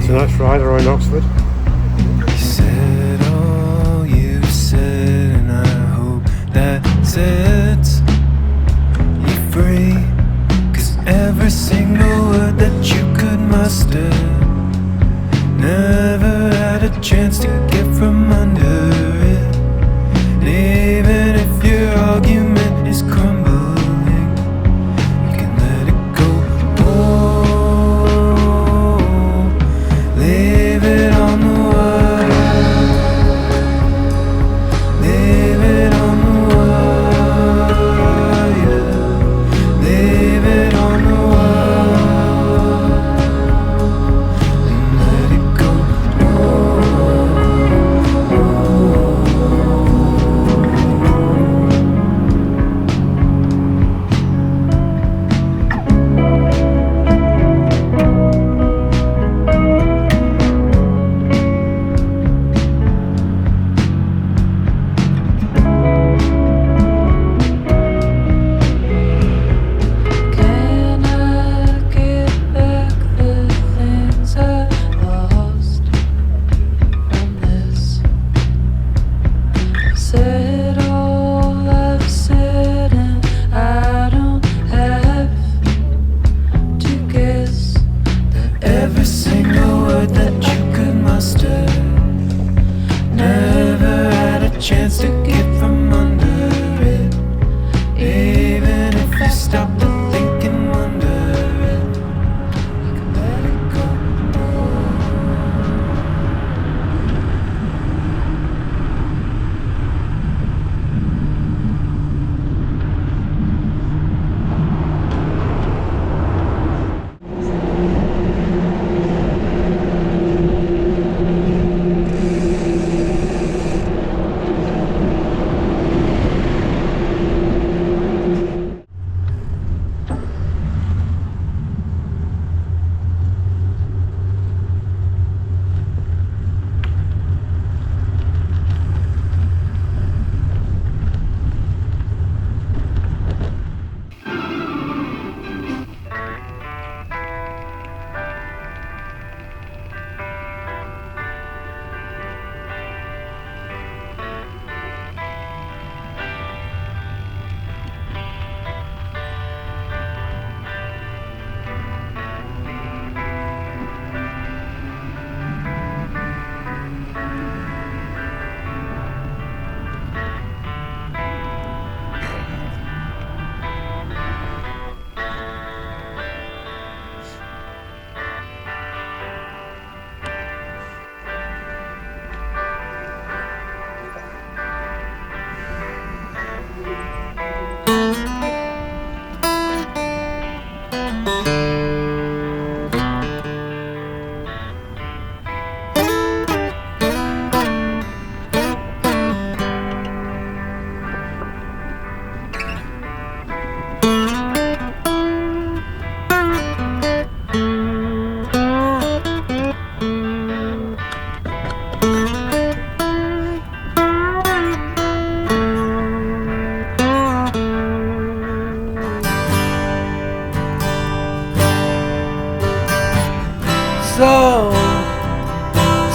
tonight's rider or in Oxford. You said all you said, and I hope that sets you free. 'Cause every single word that you could muster never had a chance to get from under it. And even if your argument is crumbling, you can let it go. Oh, leave it on the wire. Leave it on the wire. Leave it on the wire. And let it go. Can I get back the things I lost from this? Said all I've said, and I don't have to guess That every single word that you could muster never had a chance to get from under it. Even if you stopped to think and wonder it, you can let it go.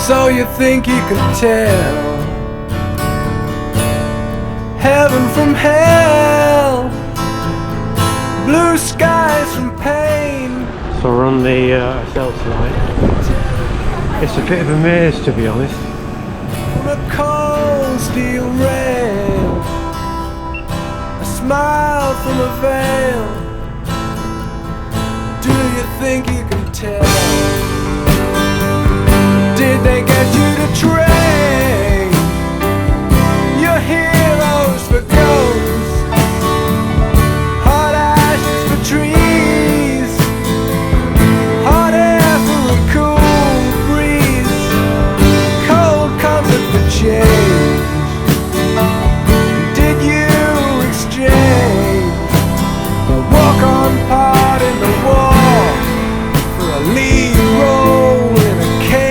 So you think you can tell heaven from hell, blue skies from pain? So we're on the Cell tonight. It's a bit of a maze, to be honest. On a cold steel rail, a smile from a veil. Do you think you can tell? Did they get you to trade your heroes for ghosts, hot ashes for trees, hot air for a cool breeze, cold comfort for change? Did you exchange a walk-on part in the war for a lead role in a cage?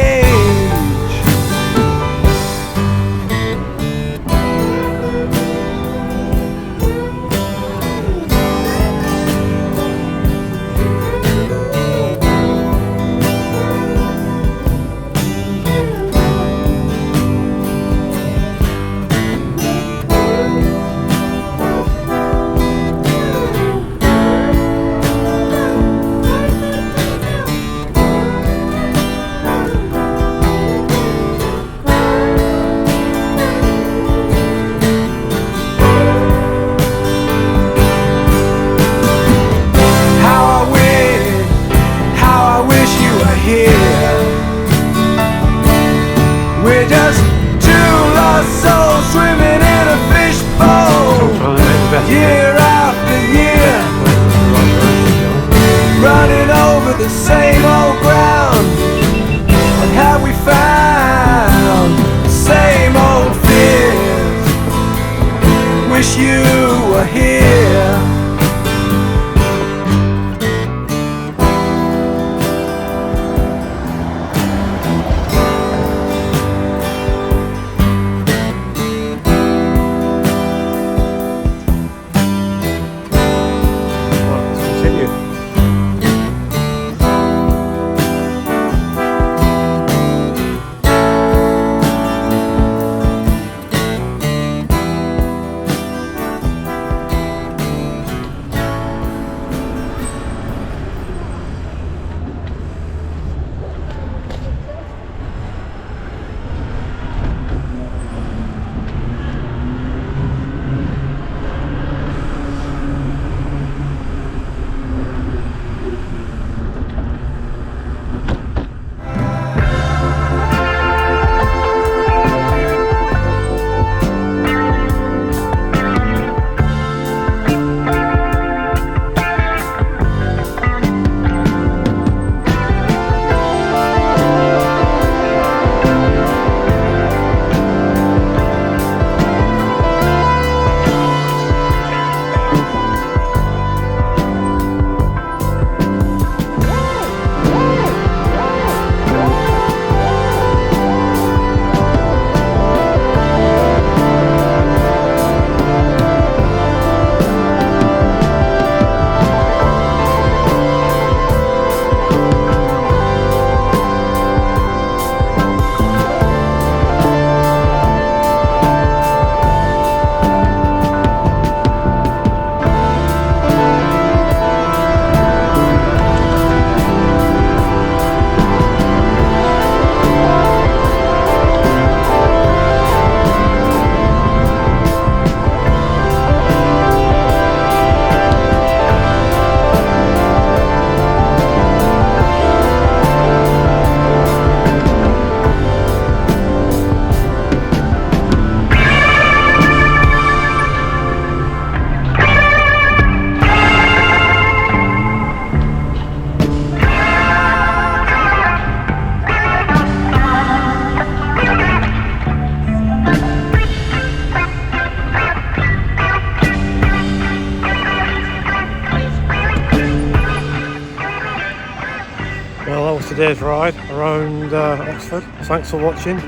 today's ride around Oxford. Thanks for watching.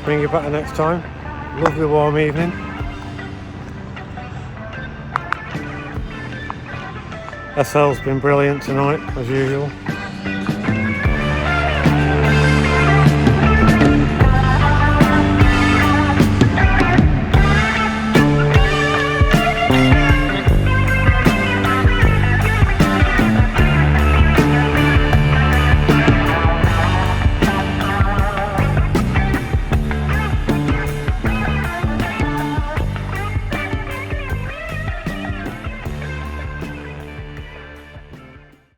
Bring you back next time. Lovely warm evening. SL's been brilliant tonight as usual.